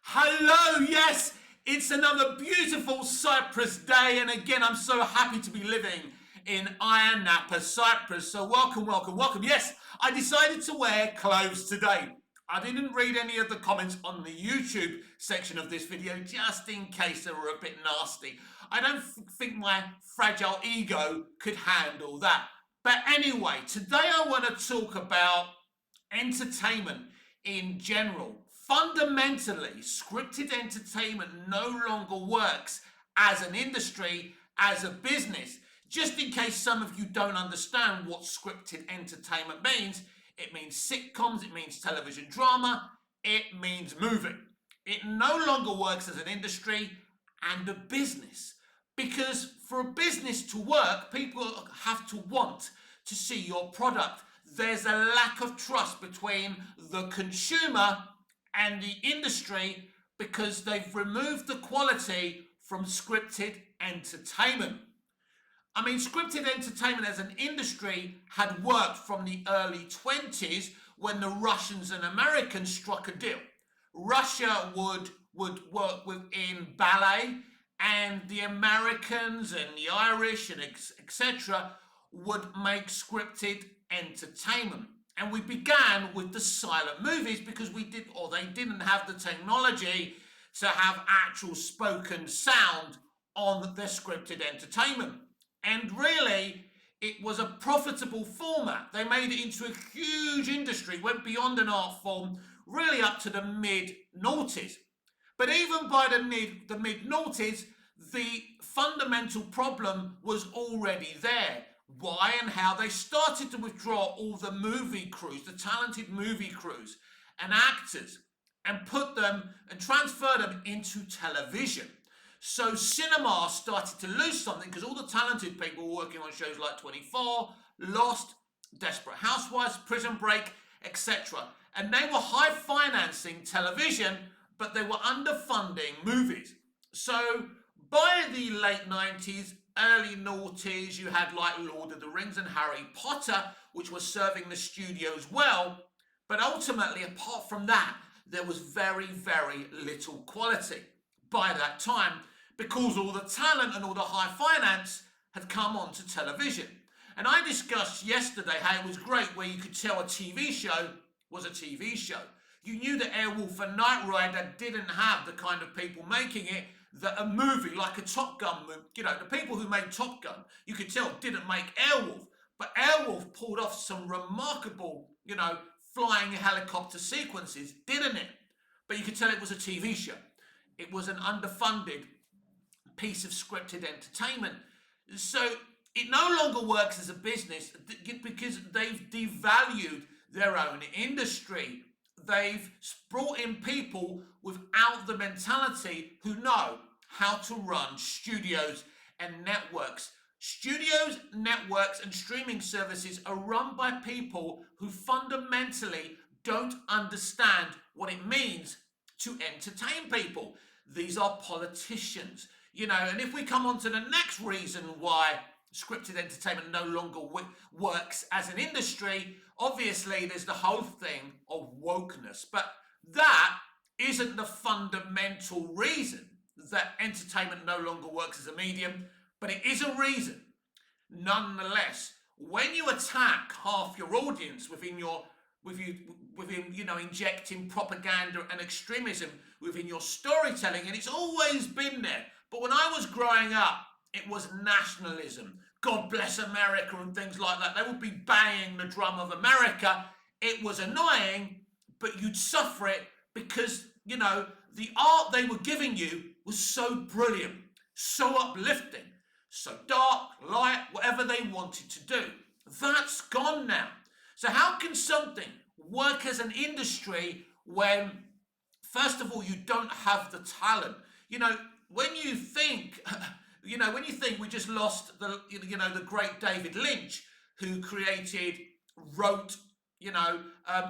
Hello, yes, it's another beautiful Cyprus day, and again, I'm so happy to be living in Ayia Napa, Cyprus. So, welcome, welcome, welcome. Yes, I decided to wear clothes today. I didn't read any of the comments on the YouTube section of this video just in case they were a bit nasty. I don't think my fragile ego could handle that. But anyway, today I want to talk about entertainment in general. Fundamentally, scripted entertainment no longer works as an industry, as a business. Just in case some of you don't understand what scripted entertainment means, it means sitcoms, it means television drama, it means movie. It no longer works as an industry and a business. Because for a business to work, people have to want to see your product. There's a lack of trust between the consumer and the industry because they've removed the quality from scripted entertainment. I mean, scripted entertainment as an industry had worked from the early 20s when the Russians and Americans struck a deal. Russia would work within ballet, and the Americans and the Irish and etc. would make scripted entertainment. And we began with the silent movies because they didn't have the technology to have actual spoken sound on their scripted entertainment. And really, it was a profitable format. They made it into a huge industry, went beyond an art form, really up to the mid-noughties. But even by the mid-noughties, the fundamental problem was already there. Why and how? They started to withdraw all the movie crews, the talented movie crews and actors, and put them and transfer them into television. So cinema started to lose something because all the talented people were working on shows like 24, Lost, Desperate Housewives, Prison Break, etc. And they were high financing television, but they were underfunding movies. So by the late 90s, early noughties, you had like Lord of the Rings and Harry Potter, which was serving the studios well. But ultimately, apart from that, there was very, very little quality by that time because all the talent and all the high finance had come onto television. And I discussed yesterday how it was great where you could tell a TV show was a TV show. You knew that Airwolf and Knight Rider didn't have the kind of people making it that a movie like a Top Gun, the people who made Top Gun, you could tell didn't make Airwolf. But Airwolf pulled off some remarkable, flying helicopter sequences, didn't it? But you could tell it was a TV show. It was an underfunded piece of scripted entertainment. So it no longer works as a business because they've devalued their own industry. They've brought in people without the mentality who know how to run studios and networks. Studios, networks, and streaming services are run by people who fundamentally don't understand what it means to entertain people. These are politicians, and if we come on to the next reason why scripted entertainment no longer works as an industry, obviously there's the whole thing of wokeness. But that isn't the fundamental reason that entertainment no longer works as a medium, but it is a reason. Nonetheless, when you attack half your audience within injecting propaganda and extremism within your storytelling, and it's always been there. But when I was growing up, it was nationalism. God bless America and things like that. They would be banging the drum of America. It was annoying, but you'd suffer it because, the art they were giving you was so brilliant, so uplifting, so dark, light, whatever they wanted to do. That's gone now. So how can something work as an industry when, first of all, you don't have the talent? When you think we just lost the great David Lynch, who wrote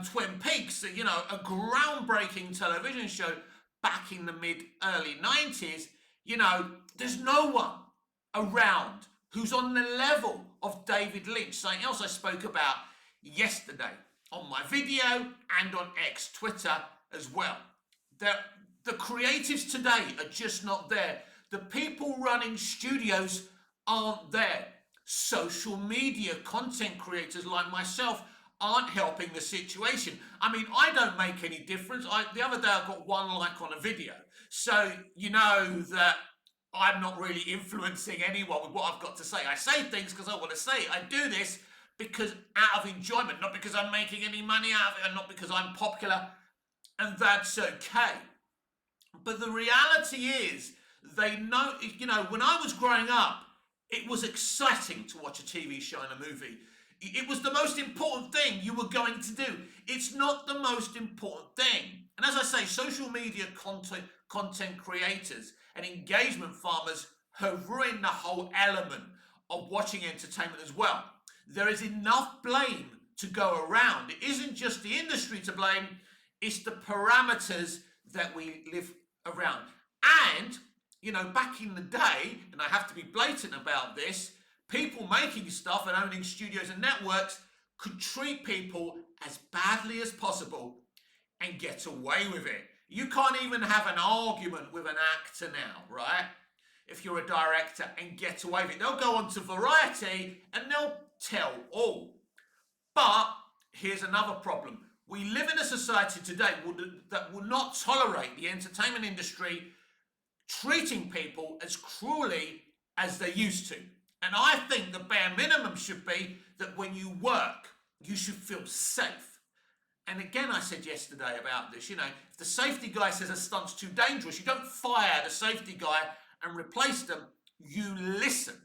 Twin Peaks, a groundbreaking television show back in the early 90s, there's no one around who's on the level of David Lynch. Something else I spoke about yesterday on my video and on X, Twitter as well. They're, the creatives today are just not there. The people running studios aren't there. Social media content creators like myself aren't helping the situation. I mean, I don't make any difference. The other day I got 1 like on a video. So you know that I'm not really influencing anyone with what I've got to say. I say things because I want to say it. I do this because out of enjoyment, not because I'm making any money out of it, and not because I'm popular, and that's okay. But the reality is, they know, when I was growing up, it was exciting to watch a TV show and a movie. It was the most important thing you were going to do. It's not the most important thing. And as I say, social media content creators and engagement farmers have ruined the whole element of watching entertainment as well. There is enough blame to go around. It isn't just the industry to blame, it's the parameters that we live around. And, back in the day, and I have to be blatant about this, people making stuff and owning studios and networks could treat people as badly as possible and get away with it. You can't even have an argument with an actor now, right? If you're a director, and get away with it. They'll go on to Variety and they'll tell all. But here's another problem. We live in a society today that will not tolerate the entertainment industry treating people as cruelly as they used to. And I think the bare minimum should be that when you work, you should feel safe. And again, I said yesterday about this, if the safety guy says a stunt's too dangerous, you don't fire the safety guy and replace them, you listen.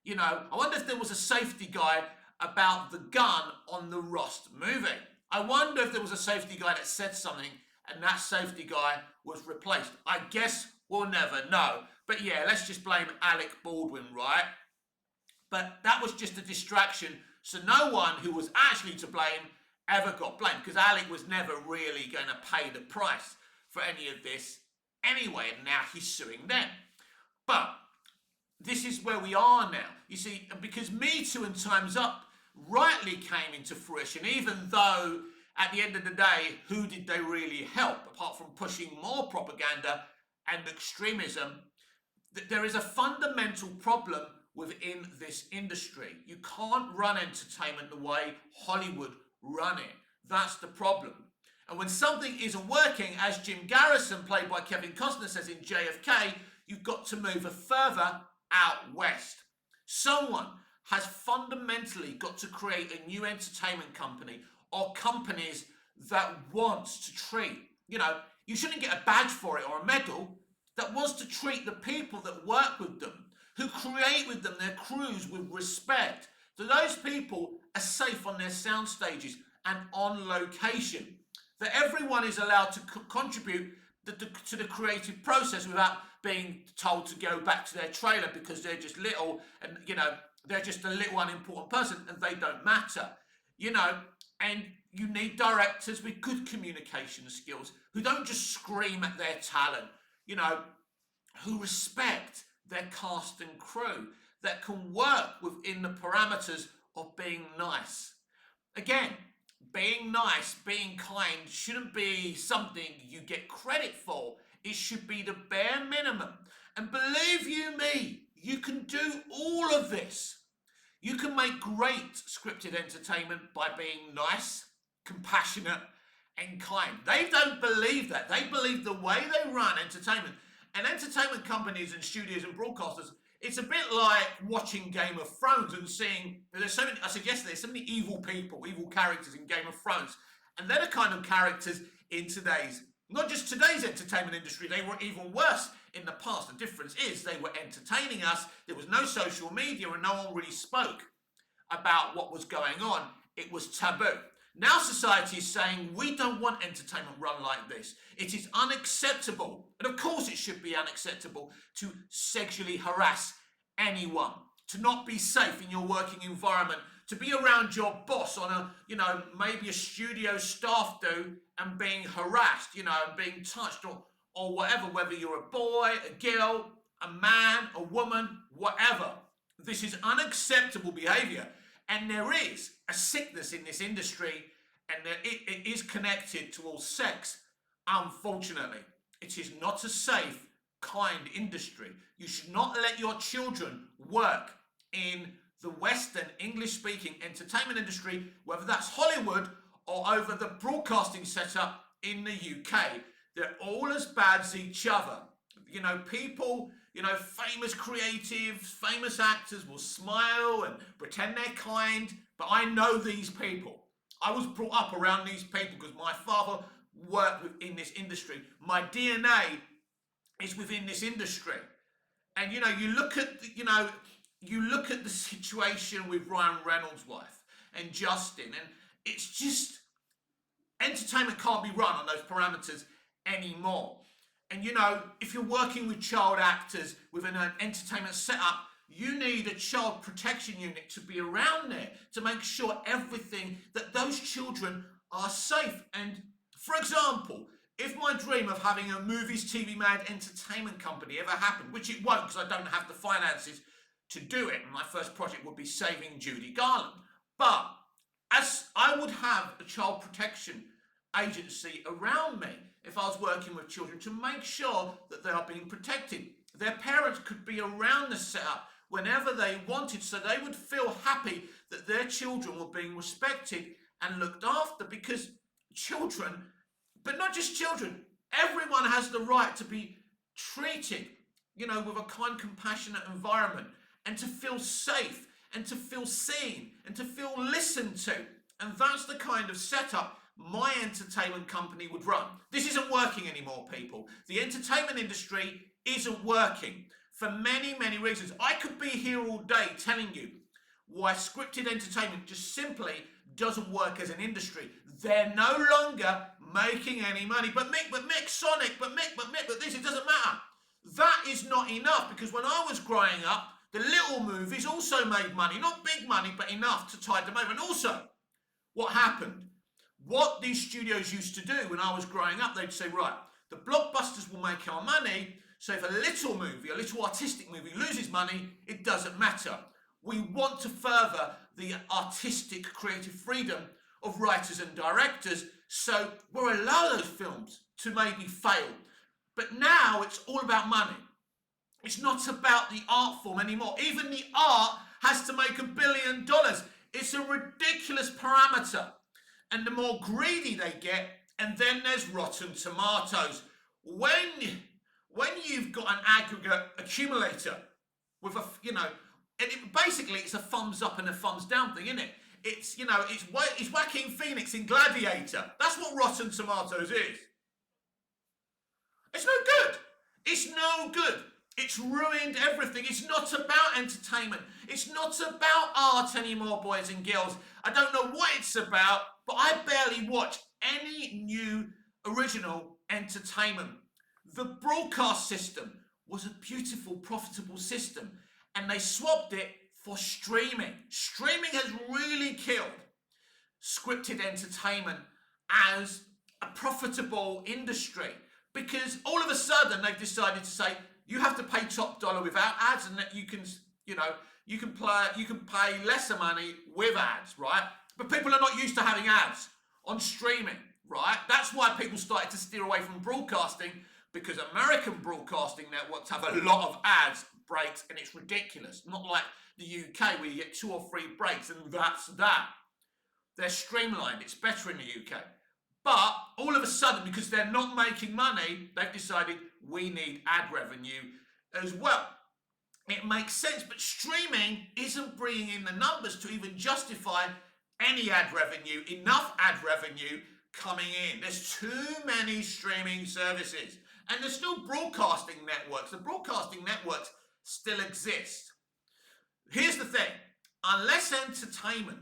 I wonder if there was a safety guy about the gun on the Rust movie. I wonder if there was a safety guy that said something and that safety guy was replaced. I guess we'll never know. But yeah, let's just blame Alec Baldwin, right? But that was just a distraction, so no one who was actually to blame ever got blamed, because Alec was never really going to pay the price for any of this anyway, and now he's suing them. But this is where we are now. You see, because Me Too and Time's Up rightly came into fruition, even though at the end of the day, who did they really help, apart from pushing more propaganda and extremism? There is a fundamental problem within this industry. You can't run entertainment the way Hollywood run it. That's the problem. And when something isn't working, as Jim Garrison, played by Kevin Costner, says in JFK, you've got to move further out west. Someone has fundamentally got to create a new entertainment company, or companies that wants to treat, you shouldn't get a badge for it or a medal, that wants to treat the people that work with them, who create with them their crews, with respect. So those people are safe on their sound stages and on location. That everyone is allowed to contribute to the creative process without being told to go back to their trailer because they're just little and, they're just a little unimportant person and they don't matter. And you need directors with good communication skills who don't just scream at their talent, who respect their cast and crew, that can work within the parameters of being nice. Again, being nice, being kind shouldn't be something you get credit for. It should be the bare minimum. And believe you me, you can do all of this. You can make great scripted entertainment by being nice, compassionate, and kind. They don't believe that. They believe the way they run entertainment. And entertainment companies and studios and broadcasters, it's a bit like watching Game of Thrones and seeing, there's so many, I said yesterday, there's so many evil people, evil characters in Game of Thrones. And they're the kind of characters in today's, not just today's entertainment industry, they were even worse in the past. The difference is they were entertaining us. There was no social media and no one really spoke about what was going on. It was taboo. Now society is saying, we don't want entertainment run like this. It is unacceptable. And of course it should be unacceptable to sexually harass anyone, to not be safe in your working environment, to be around your boss on a, maybe a studio staff do and being harassed, and being touched or whatever, whether you're a boy, a girl, a man, a woman, whatever. This is unacceptable behavior. And there is a sickness in this industry, and it is connected to all sex, unfortunately. It is not a safe, kind industry. You should not let your children work in the Western English-speaking entertainment industry, whether that's Hollywood or over the broadcasting setup in the UK. They're all as bad as each other. You know, people, famous creatives, famous actors will smile and pretend they're kind, but I know these people. I was brought up around these people because my father worked in this industry. My DNA is within this industry. And you look at the situation with Ryan Reynolds' wife and Justin, and it's just entertainment can't be run on those parameters anymore. And if you're working with child actors within an entertainment setup, you need a child protection unit to be around there to make sure that those children are safe. And for example, if my dream of having a movies, TV Mad entertainment company ever happened, which it won't because I don't have the finances to do it, my first project would be saving Judy Garland. But as I would have a child protection agency around me if I was working with children to make sure that they are being protected. Their parents could be around the setup whenever they wanted, so they would feel happy that their children were being respected and looked after, because children, but not just children, everyone has the right to be treated, with a kind, compassionate environment, and to feel safe, and to feel seen, and to feel listened to. And that's the kind of setup my entertainment company would run. This isn't working anymore, people. The entertainment industry isn't working for many, many reasons. I could be here all day telling you why scripted entertainment just simply doesn't work as an industry. They're no longer making any money. But Mick, Sonic, but this, it doesn't matter. That is not enough, because when I was growing up, the little movies also made money. Not big money, but enough to tide them over. And also, what happened? What these studios used to do when I was growing up, they'd say, right, the blockbusters will make our money, so if a little movie, a little artistic movie loses money, it doesn't matter. We want to further the artistic creative freedom of writers and directors, so we'll allow those films to maybe fail. But now it's all about money. It's not about the art form anymore. Even the art has to make $1 billion. It's a ridiculous parameter. And the more greedy they get, and then there's Rotten Tomatoes. When you've got an aggregate accumulator with basically it's a thumbs up and a thumbs down thing, isn't it? It's Joaquin Phoenix in Gladiator. That's what Rotten Tomatoes is. It's no good. It's no good. It's ruined everything. It's not about entertainment. It's not about art anymore, boys and girls. I don't know what it's about, but I barely watch any new original entertainment. The broadcast system was a beautiful, profitable system, and they swapped it for streaming. Streaming has really killed scripted entertainment as a profitable industry, because all of a sudden they've decided to say you have to pay top dollar without ads, and that you can pay lesser money with ads, right? But people are not used to having ads on streaming, right? That's why people started to steer away from broadcasting, because American broadcasting networks have a lot of ads, breaks, and it's ridiculous. Not like the UK where you get 2 or 3 breaks and that's that. They're streamlined. It's better in the UK. But all of a sudden, because they're not making money, they've decided we need ad revenue as well. It makes sense, but streaming isn't bringing in the numbers to even justify any ad revenue, enough ad revenue coming in. There's too many streaming services. And there's still broadcasting networks. The broadcasting networks still exist. Here's the thing. Unless entertainment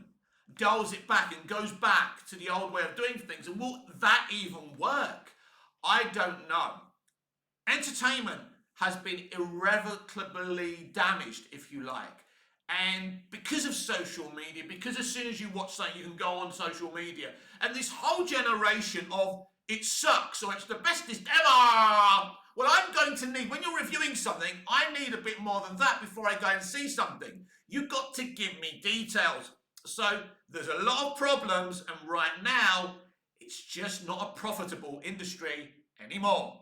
dials it back and goes back to the old way of doing things, and will that even work? I don't know. Entertainment has been irrevocably damaged, if you like. And because of social media, because as soon as you watch something, you can go on social media. And this whole generation of it sucks or it's the bestest ever. Well, I'm going to need, when you're reviewing something, I need a bit more than that before I go and see something. You've got to give me details. So there's a lot of problems, and right now, it's just not a profitable industry anymore.